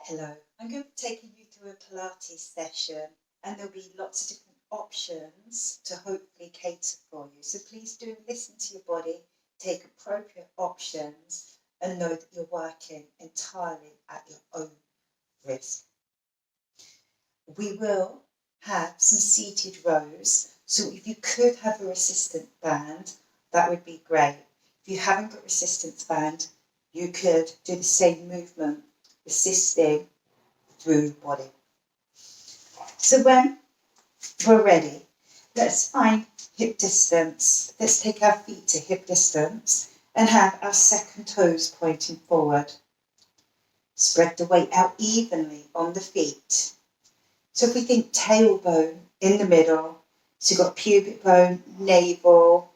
Hello, I'm going to be taking you through a Pilates session and there'll be lots of different options to hopefully cater for you. So please do listen to your body, take appropriate options and know that you're working entirely at your own risk. We will have some seated rows, so if you could have a resistance band, that would be great. If you haven't got a resistance band, you could do the same movement, assisting through the body. So when we're ready, let's find hip distance. Let's take our feet to hip distance and have our second toes pointing forward. Spread the weight out evenly on the feet. So if we think tailbone in the middle, so you've got pubic bone, navel,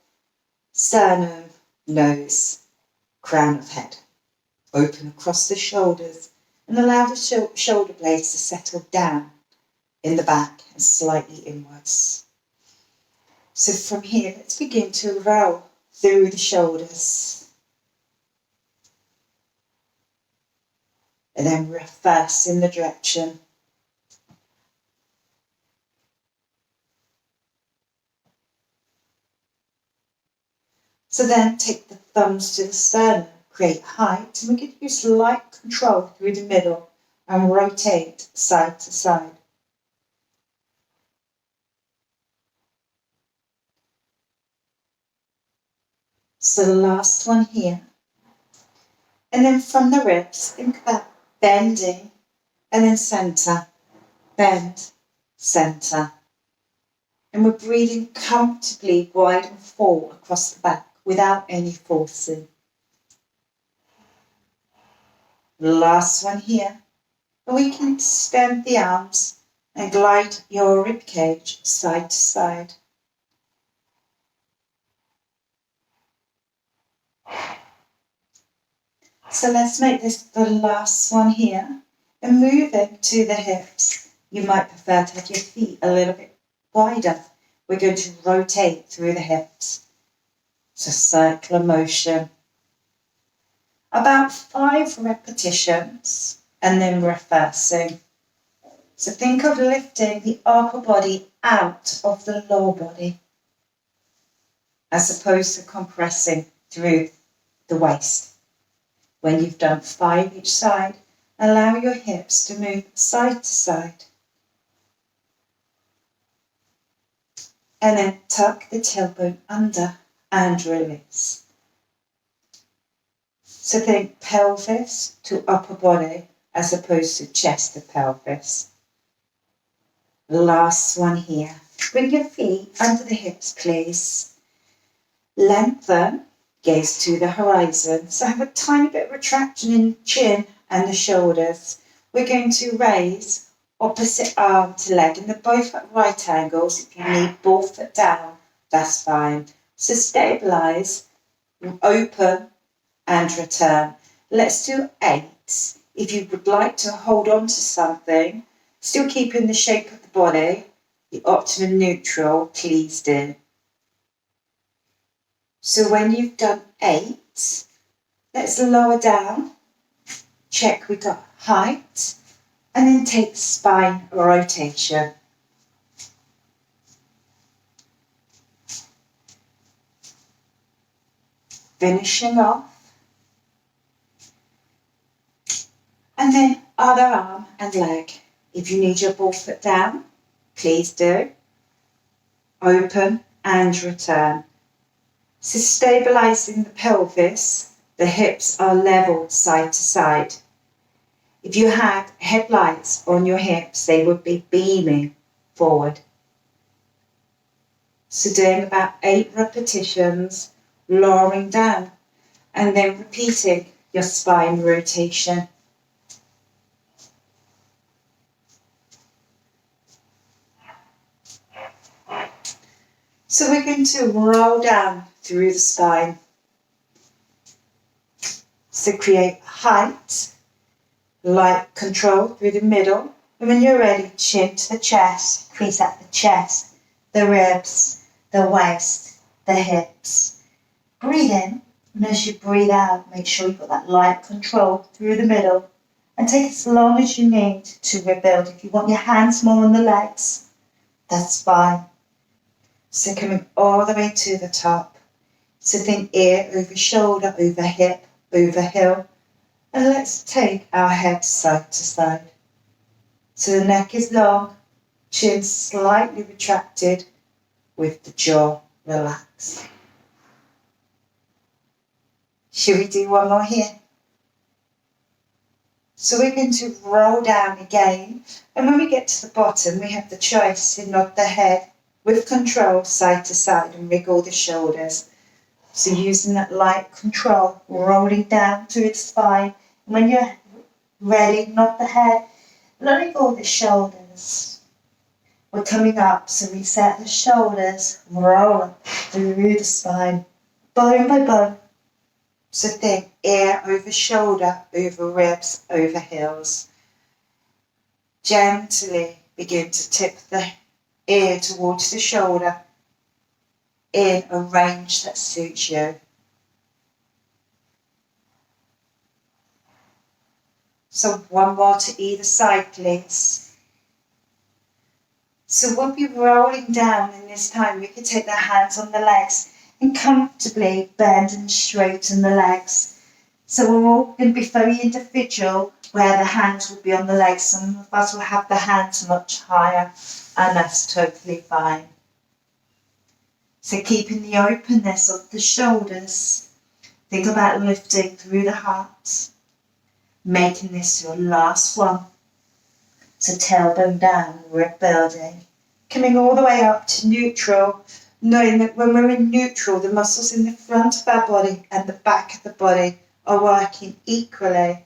sternum, nose, crown of head. Open across the shoulders and allow the shoulder blades to settle down in the back and slightly inwards. So from here, let's begin to roll through the shoulders. And then reverse in the direction. So then take the thumbs to the sternum, create height, and we're going to use light control through the middle and rotate side to side. So the last one here. And then from the ribs, think about bending and then center, bend, center. And we're breathing comfortably wide and full across the back without any forcing. The last one here. And we can extend the arms and glide your rib cage side to side. So let's make this the last one here. And moving to the hips. You might prefer to have your feet a little bit wider. We're going to rotate through the hips. So circular motion. About 5 repetitions and then reversing. So think of lifting the upper body out of the lower body as opposed to compressing through the waist. When you've done 5 each side, allow your hips to move side to side. And then tuck the tailbone under and release. So think pelvis to upper body as opposed to chest to pelvis. Last one here. Bring your feet under the hips, please. Lengthen, gaze to the horizon. So have a tiny bit of retraction in the chin and the shoulders. We're going to raise opposite arm to leg, and they're both at right angles. If you need both foot down, that's fine. So stabilize, open and return. Let's do 8. If you would like to hold on to something, still keeping the shape of the body, the optimum neutral, please do. So when you've done 8, let's lower down, check we got height, and then take spine rotation. Finishing off. And then other arm and leg. If you need your ball foot down, please do. Open and return. So stabilizing the pelvis, the hips are level side to side. If you had headlights on your hips, they would be beaming forward. So doing about 8 repetitions, lowering down, and then repeating your spine rotation. So we're going to roll down through the spine. So create height, light control through the middle. And when you're ready, chin to the chest, crease at the chest, the ribs, the waist, the hips. Breathe in, and as you breathe out, make sure you've got that light control through the middle And take as long as you need to rebuild. If you want your hands more on the legs, that's fine. So coming all the way to the top. So think ear over shoulder, over hip, over heel. And let's take our head side to side. So the neck is long, chin slightly retracted with the jaw relaxed. Should we do one more here? So we're going to roll down again. And when we get to the bottom, we have the choice to nod the head with control side to side and wriggle the shoulders. So using that light control, rolling down to its spine. And when you're ready, nod the head, letting go the shoulders. We're coming up, so we set the shoulders, roll up through the spine, bone by bone. So think ear over shoulder, over ribs, over heels. Gently begin to tip the ear towards the shoulder in a range that suits you. So one more to either side, please. So we'll be rolling down, and this time we can take the hands on the legs and comfortably bend and straighten the legs. So we're all going to be very individual where the hands will be on the legs. Some of us will have the hands much higher, and that's totally fine. So keeping the openness of the shoulders, think about lifting through the heart, making this your last one. So tailbone down, rib building, coming all the way up to neutral, knowing that when we're in neutral, the muscles in the front of our body and the back of the body are working equally.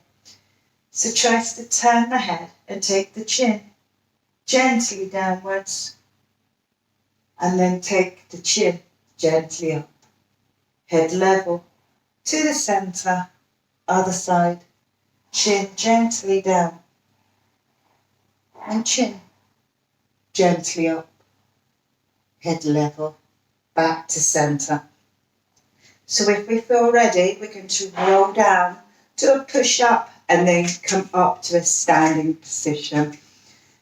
So try to turn the head and take the chin gently downwards, and then take the chin gently up, head level to the center, other side, chin gently down, and chin gently up, head level, back to center. So if we feel ready, we're going to roll down to a push up and then come up to a standing position.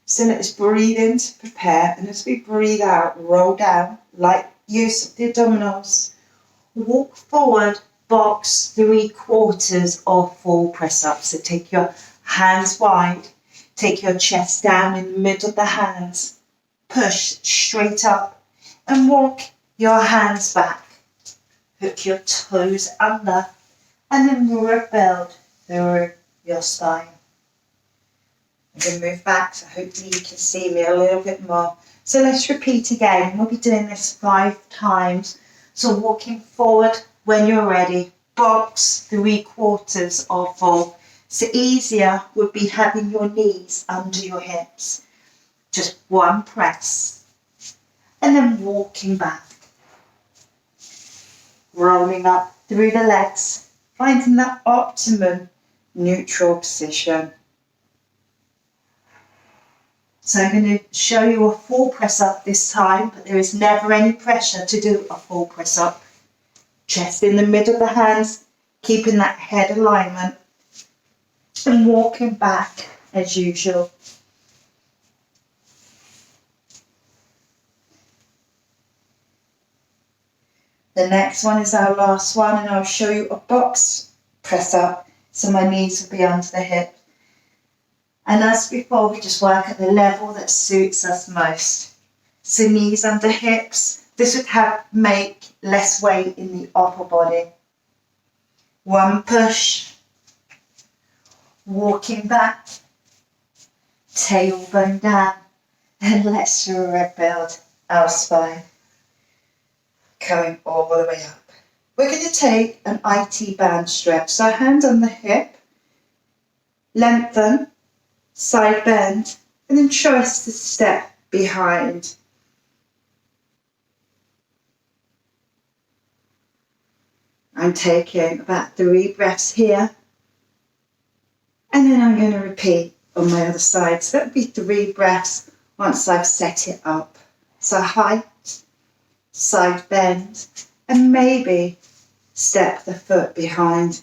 So let's breathe in to prepare, and as we breathe out, roll down, light use of the abdominals. Walk forward, box 3/4 or full press up. So take your hands wide, take your chest down in the middle of the hands, push straight up and walk your hands back. Hook your toes under and then rebuild through your spine. I'm going to move back so hopefully you can see me a little bit more. So let's repeat again. We'll be doing this 5 times. So walking forward when you're ready, box 3/4 or full. So easier would be having your knees under your hips. Just one press and then walking back. Rolling up through the legs, finding that optimum neutral position. So I'm going to show you a full press up this time, but there is never any pressure to do a full press up. Chest in the middle of the hands, keeping that head alignment and walking back as usual. The next one is our last one, and I'll show you a box press up, so my knees will be under the hip. And as before, we just work at the level that suits us most. So knees under hips, this would make less weight in the upper body. One push, walking back, tailbone down, and let's rebuild our spine. Going all the way up. We're going to take an IT band stretch. So hand on the hip, lengthen, side bend, and then choice to step behind. I'm taking about 3 breaths here, and then I'm going to repeat on my other side. So that would be 3 breaths once I've set it up. So height, side bend, and maybe step the foot behind.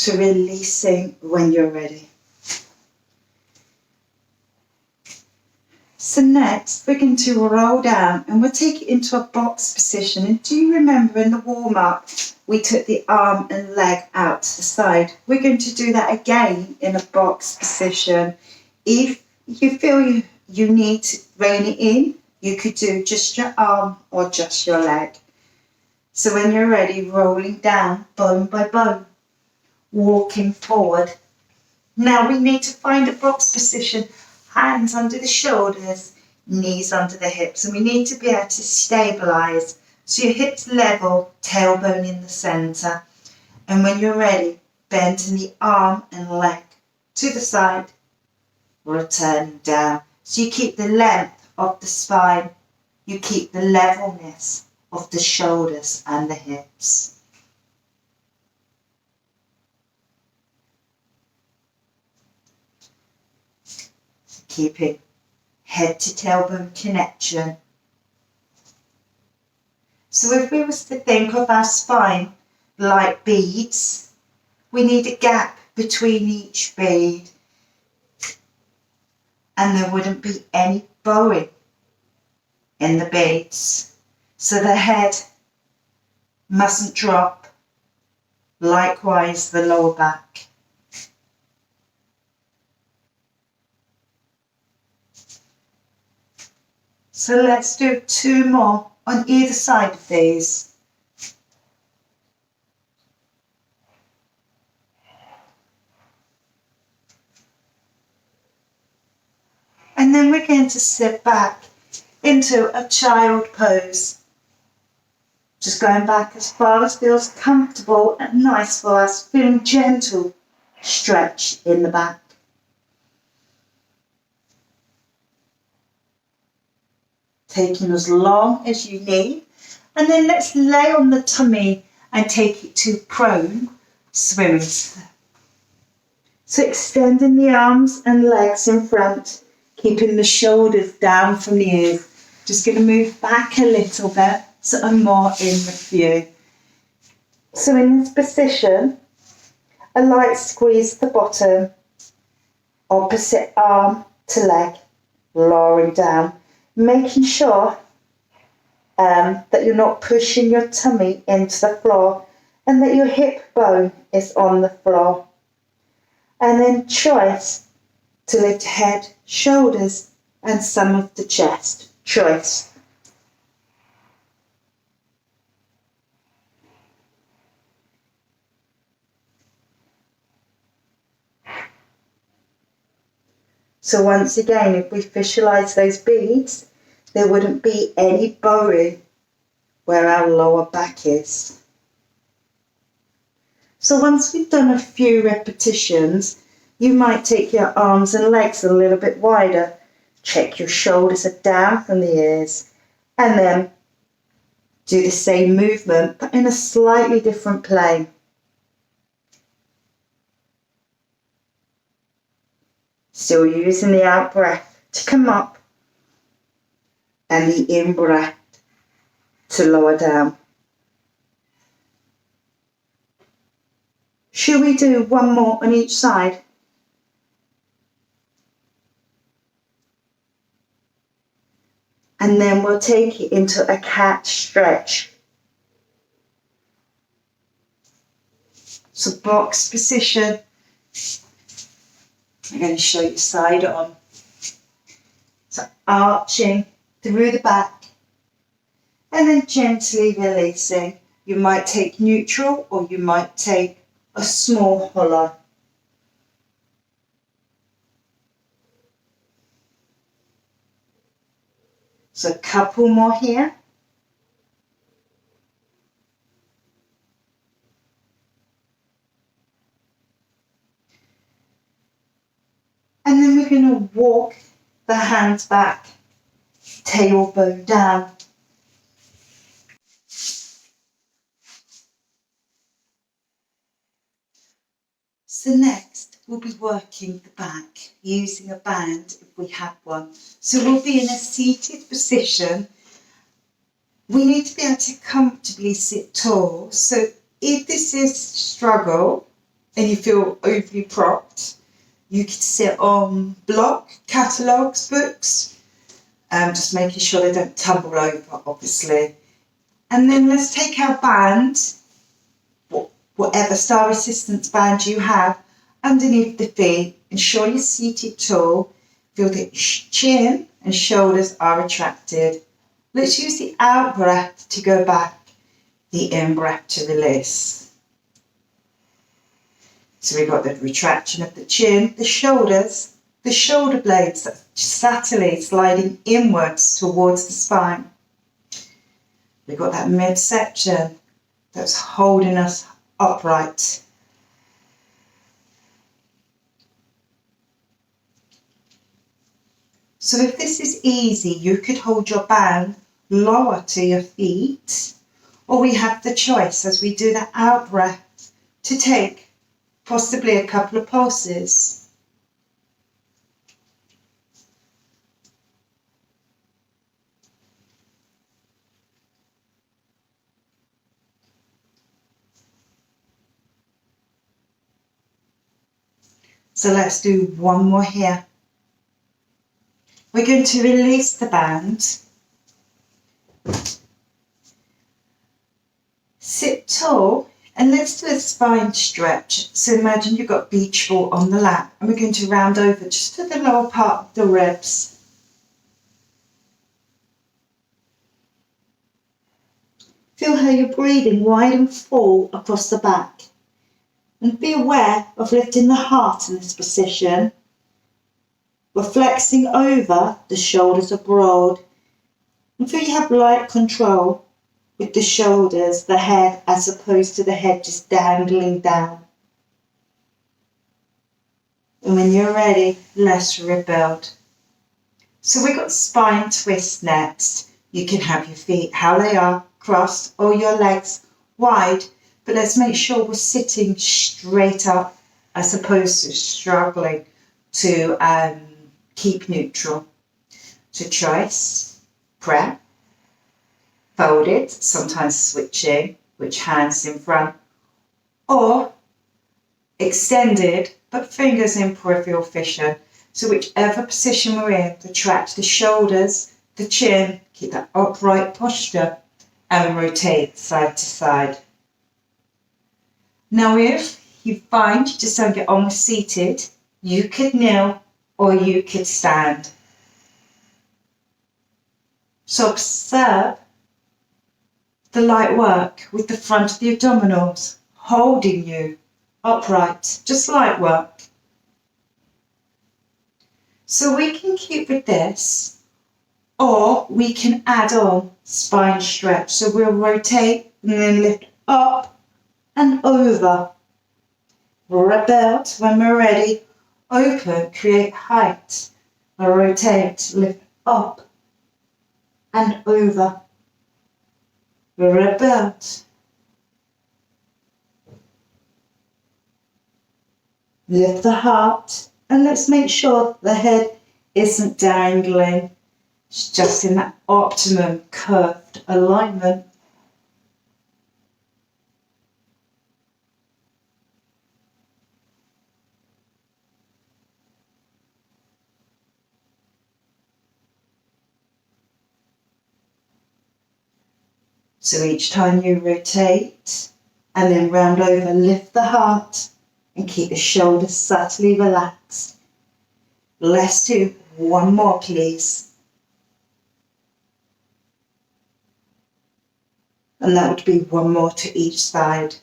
to releasing when you're ready. So next, we're going to roll down and we'll take it into a box position. And do you remember in the warm-up, we took the arm and leg out to the side? We're going to do that again in a box position. If you feel you need to rein it in, you could do just your arm or just your leg. So when you're ready, rolling down bone by bone, walking forward. Now we need to find a box position. Hands under the shoulders, knees under the hips, and we need to be able to stabilise. So your hips level, tailbone in the centre. And when you're ready, bending the arm and leg to the side, returning down. So you keep the length of the spine, you keep the levelness of the shoulders and the hips. Keeping head to tailbone connection. So if we was to think of our spine like beads, we need a gap between each bead, and there wouldn't be any bowing in the beads. So the head mustn't drop, likewise the lower back. So let's do 2 more on either side of these. And then we're going to sit back into a child pose. Just going back as far as feels comfortable and nice for us, feeling gentle stretch in the back. Taking as long as you need, and then let's lay on the tummy and take it to prone swimming. So extending the arms and legs in front, keeping the shoulders down from the ears. Just going to move back a little bit so I'm more in with you. So in this position, a light squeeze at the bottom, opposite arm to leg, lowering down. Making sure that you're not pushing your tummy into the floor and that your hip bone is on the floor. And then choice to lift head, shoulders and some of the chest. Choice. So once again, if we visualise those beads, there wouldn't be any bowing where our lower back is. So once we've done a few repetitions, you might take your arms and legs a little bit wider. Check your shoulders are down from the ears. And then do the same movement, but in a slightly different plane. Still using the out breath to come up and the in breath to lower down. Should we do 1 more on each side? And then we'll take it into a cat stretch. So box position. I'm going to show you side on. So arching through the back and then gently releasing. You might take neutral or you might take a small hollow. So a couple more here. And then we're going to walk the hands back, tailbone down. So next, we'll be working the back using a band if we have one. So we'll be in a seated position. We need to be able to comfortably sit tall. So if this is struggle, and you feel overly propped, you could sit on block, catalogues, books, just making sure they don't tumble over, obviously. And then let's take our band, whatever star resistance band you have, underneath the feet. Ensure you're seated tall. Feel the chin and shoulders are retracted. Let's use the out breath to go back, the in breath to release. So we've got the retraction of the chin, the shoulders, the shoulder blades subtly sliding inwards towards the spine. We've got that midsection that's holding us upright. So if this is easy, you could hold your band lower to your feet, or we have the choice as we do the out breath to take possibly a couple of pulses. So let's do one more here. We're going to release the band. Sit tall and let's do a spine stretch. So imagine you've got beach ball on the lap and we're going to round over just to the lower part of the ribs. Feel how you're breathing wide and full across the back. And be aware of lifting the heart in this position. We're flexing over, the shoulders are broad. And feel you have light control with the shoulders, the head, as opposed to the head just dangling down. And when you're ready, let's rebuild. So we've got spine twist next. You can have your feet how they are, crossed, or your legs wide. But let's make sure we're sitting straight up as opposed to struggling to keep neutral. So choice, prep, folded, sometimes switching, which hands in front, or extended, but fingers in peripheral fissure. So whichever position we're in, retract the shoulders, the chin, keep that upright posture, and rotate side to side. Now if you find you just don't get on with seated, you could kneel or you could stand. So observe the light work with the front of the abdominals holding you upright, just light work. So we can keep with this, or we can add on spine stretch. So we'll rotate and then lift up and over. Rebuild when we're ready. Open, create height. Rotate, lift up and over. Rebuild. Lift the heart and let's make sure the head isn't dangling. It's just in that optimum curved alignment. So each time you rotate and then round over, lift the heart and keep the shoulders subtly relaxed. Let's do one more, please. And that would be one more to each side.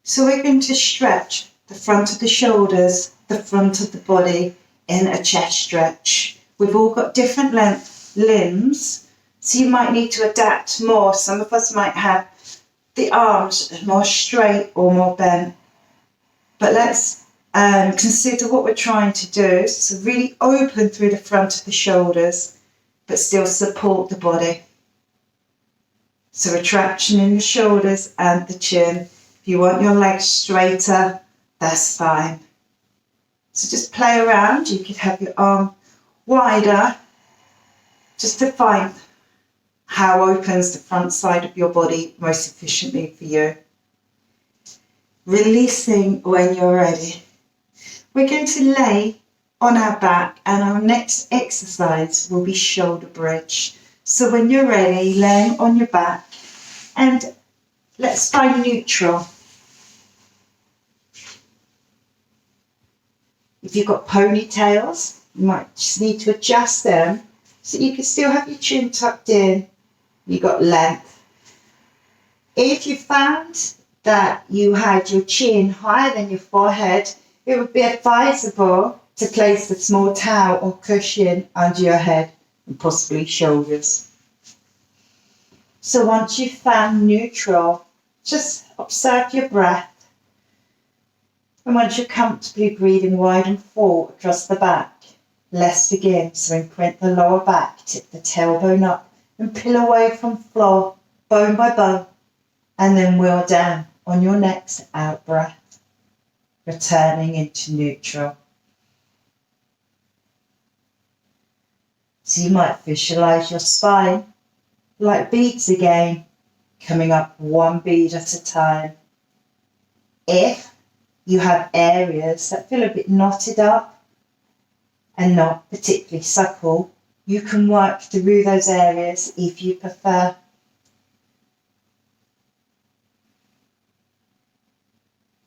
So we're going to stretch the front of the shoulders, the front of the body in a chest stretch. We've all got different length limbs, so you might need to adapt more. Some of us might have the arms more straight or more bent. But let's consider what we're trying to do. So really open through the front of the shoulders, but still support the body. So retraction in the shoulders and the chin. If you want your legs straighter, that's fine. So just play around. You could have your arm wider just to find how opens the front side of your body most efficiently for you. Releasing when you're ready. We're going to lay on our back, and our next exercise will be shoulder bridge. So when you're ready, laying on your back, and let's find neutral. If you've got ponytails, you might just need to adjust them so you can still have your chin tucked in. You've got length. If you found that you had your chin higher than your forehead, it would be advisable to place a small towel or cushion under your head and possibly shoulders. So once you've found neutral, just observe your breath. And once you're comfortably breathing wide and full across the back, let's begin. So imprint the lower back, tip the tailbone up and peel away from floor, bone by bone, and then wheel down on your next out breath, returning into neutral. So you might visualize your spine like beads again, coming up one bead at a time. If you have areas that feel a bit knotted up and not particularly supple, you can work through those areas if you prefer.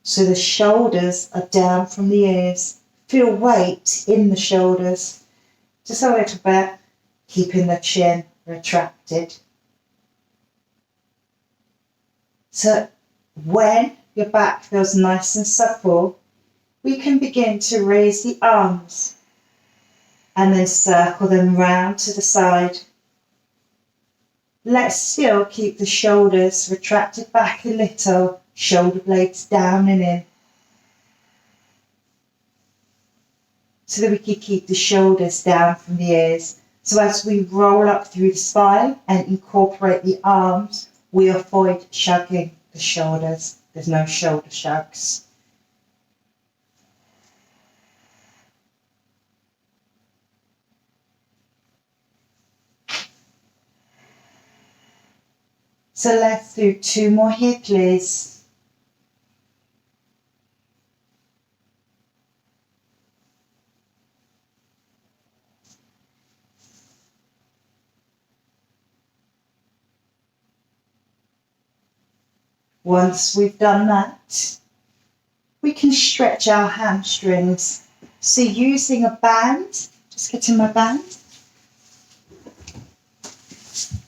So the shoulders are down from the ears. Feel weight in the shoulders, just a little bit, keeping the chin retracted. So when your back feels nice and supple, we can begin to raise the arms and then circle them round to the side. Let's still keep the shoulders retracted back a little, shoulder blades down and in, so that we can keep the shoulders down from the ears. So as we roll up through the spine and incorporate the arms, we avoid shrugging the shoulders. There's no shoulder shrugs. So let's do 2 more here, please. Once we've done that, we can stretch our hamstrings. So using a band, just getting my band,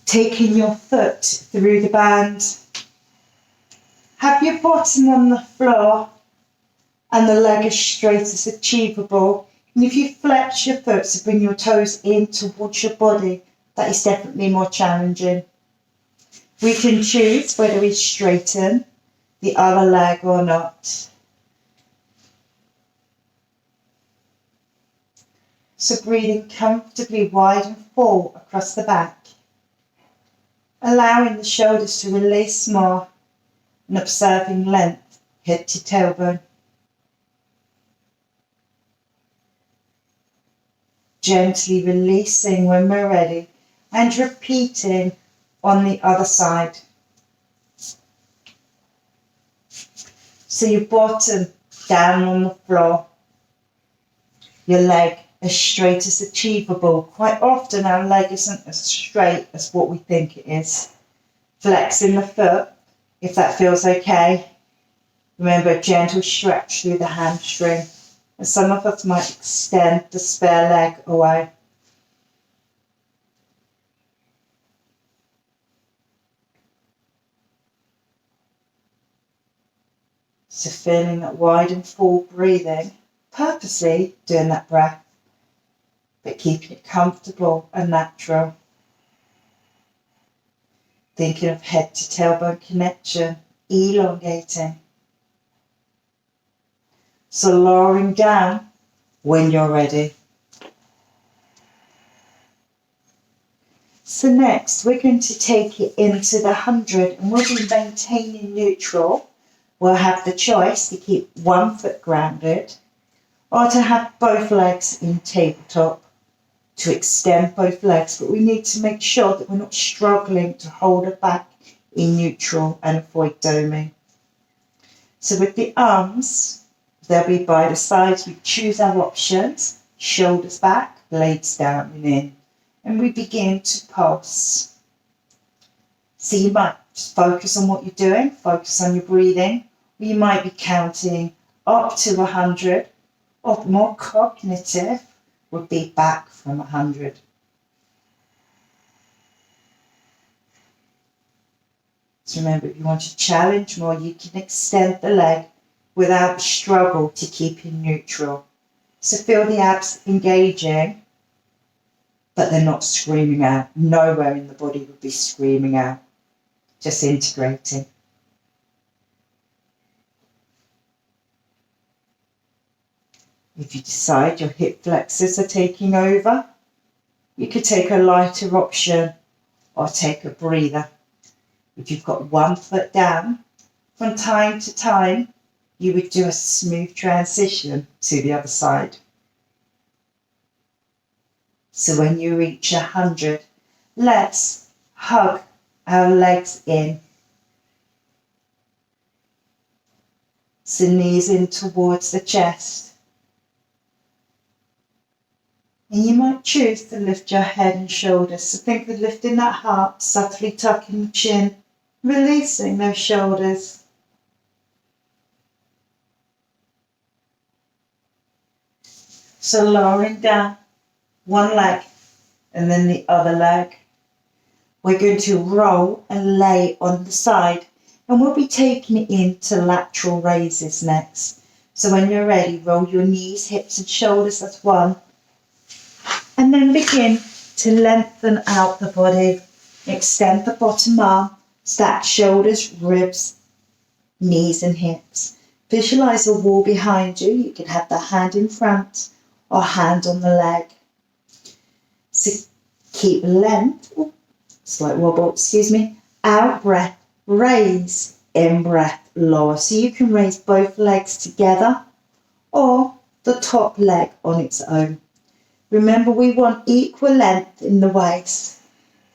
taking your foot through the band, have your bottom on the floor and the leg as straight as achievable. And if you flex your foot to bring your toes in towards your body, that is definitely more challenging. We can choose whether we straighten the other leg or not. So breathing comfortably wide and full across the back, allowing the shoulders to release more and observing length, head to tailbone. Gently releasing when we're ready and repeating on the other side. So your bottom down on the floor, your leg as straight as achievable. Quite often our leg isn't as straight as what we think it is. Flexing the foot, if that feels okay. Remember, a gentle stretch through the hamstring. And some of us might extend the spare leg away. So feeling that wide and full breathing, purposely doing that breath, but keeping it comfortable and natural. Thinking of head to tailbone connection, elongating. So lowering down when you're ready. So next we're going to take it into the 100 and we'll be maintaining neutral. We'll have the choice to keep one foot grounded or to have both legs in tabletop, to extend both legs, but we need to make sure that we're not struggling to hold it back in neutral and avoid doming. So with the arms, they'll be by the sides. We choose our options, shoulders back, blades down and in, and we begin to pulse. So you might just focus on what you're doing, focus on your breathing, or you might be counting up to 100, or more cognitive would be back from 100. So remember, if you want to challenge more, you can extend the leg without struggle to keep it neutral. So feel the abs engaging, but they're not screaming out. Nowhere in the body would be screaming out, just integrating. If you decide your hip flexors are taking over, you could take a lighter option or take a breather. If you've got one foot down, from time to time, you would do a smooth transition to the other side. So when you reach 100, let's hug our legs in. So knees in towards the chest. And you might choose to lift your head and shoulders. So think of lifting that heart, subtly tucking the chin, releasing those shoulders. So lowering down one leg and then the other leg. We're going to roll and lay on the side, and we'll be taking it into lateral raises next. So when you're ready, roll your knees, hips and shoulders as one. And then begin to lengthen out the body. Extend the bottom arm, stack shoulders, ribs, knees and hips. Visualize a wall behind you. You can have the hand in front or hand on the leg. So keep length, slight wobble, out breath, raise, in breath, lower. So you can raise both legs together or the top leg on its own. Remember, we want equal length in the waist.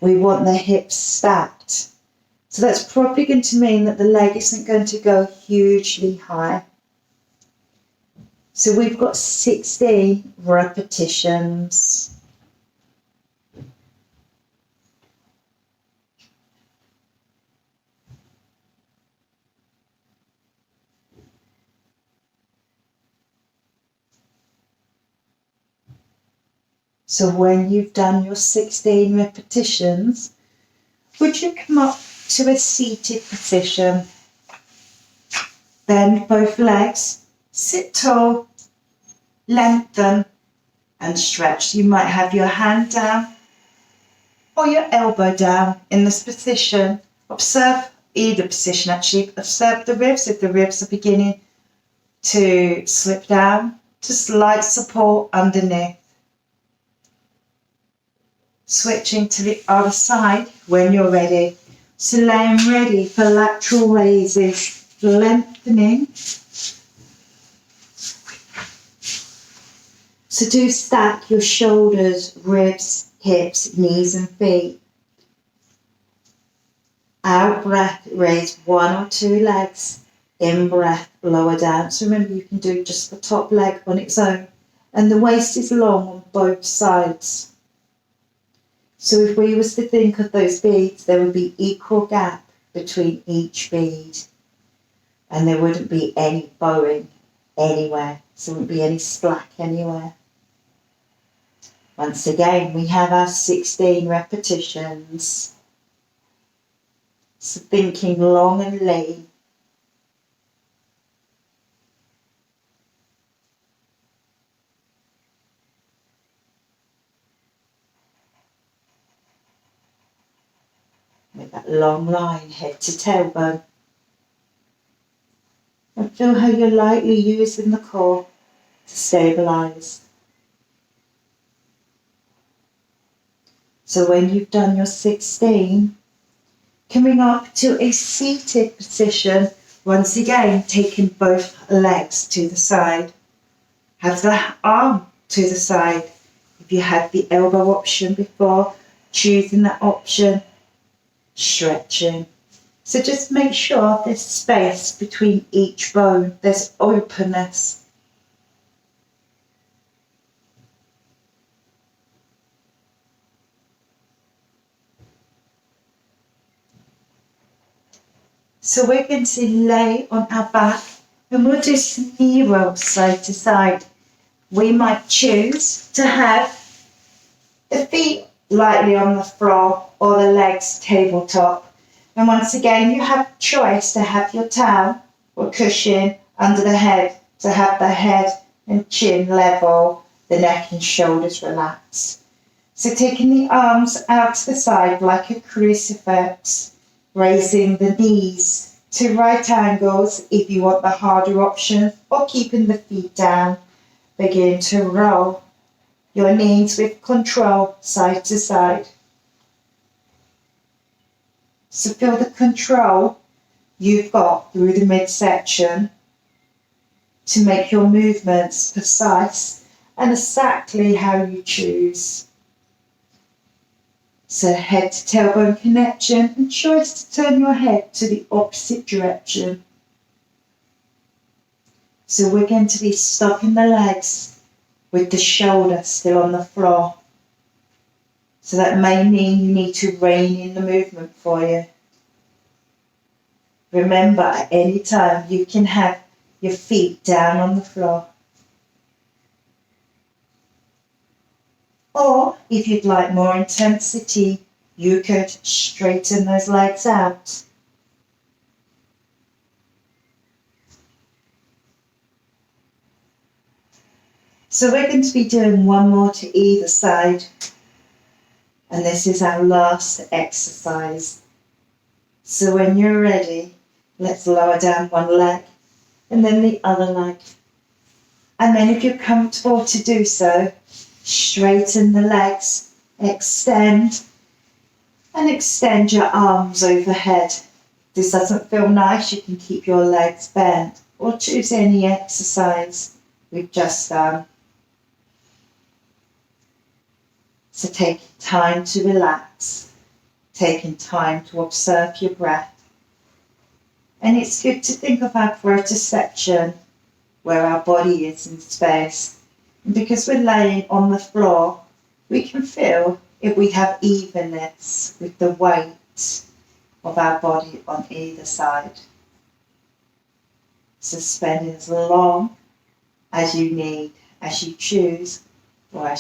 We want the hips stacked. So that's probably going to mean that the leg isn't going to go hugely high. So we've got 16 repetitions. So when you've done your 16 repetitions, would you come up to a seated position? Bend both legs, sit tall, lengthen and stretch. You might have your hand down or your elbow down in this position. Observe either position actually. Observe the ribs. If the ribs are beginning to slip down, just light support underneath. Switching to the other side when you're ready. So laying ready for lateral raises, lengthening. So do stack your shoulders, ribs, hips, knees and feet. Out breath, raise one or two legs. In breath, lower down. So remember, you can do just the top leg on its own. And the waist is long on both sides. So if we was to think of those beads, there would be equal gap between each bead. And there wouldn't be any bowing anywhere. So there wouldn't be any slack anywhere. Once again, we have our 16 repetitions. So thinking long and lean. With that long line, head to tailbone. And feel how you're lightly using the core to stabilise. So when you've done your 16, coming up to a seated position, once again taking both legs to the side. Have the arm to the side. If you had the elbow option before, choosing that option, stretching. So just make sure there's space between each bone, there's openness. So we're going to lay on our back and we'll do some knee rolls side to side. We might choose to have the feet lightly on the floor or the legs tabletop. And once again, you have choice to have your towel or cushion under the head, to have the head and chin level, the neck and shoulders relaxed. So taking the arms out to the side like a crucifix, raising the knees to right angles if you want the harder option, or keeping the feet down. Begin to roll your knees with control side to side. So feel the control you've got through the midsection to make your movements precise and exactly how you choose. So head to tailbone connection and choice to turn your head to the opposite direction. So we're going to be stopping the legs with the shoulder still on the floor. So that may mean you need to rein in the movement for you. Remember, at any time you can have your feet down on the floor. Or if you'd like more intensity, you could straighten those legs out. So we're going to be doing one more to either side. And this is our last exercise. So when you're ready, let's lower down one leg and then the other leg. And then if you're comfortable to do so, straighten the legs, extend, and extend your arms overhead. If this doesn't feel nice, you can keep your legs bent or choose any exercise we've just done. So take time to relax, taking time to observe your breath. And it's good to think of our proprioception, where our body is in space. And because we're laying on the floor, we can feel if we have evenness with the weight of our body on either side. So spend as long as you need, as you choose, or as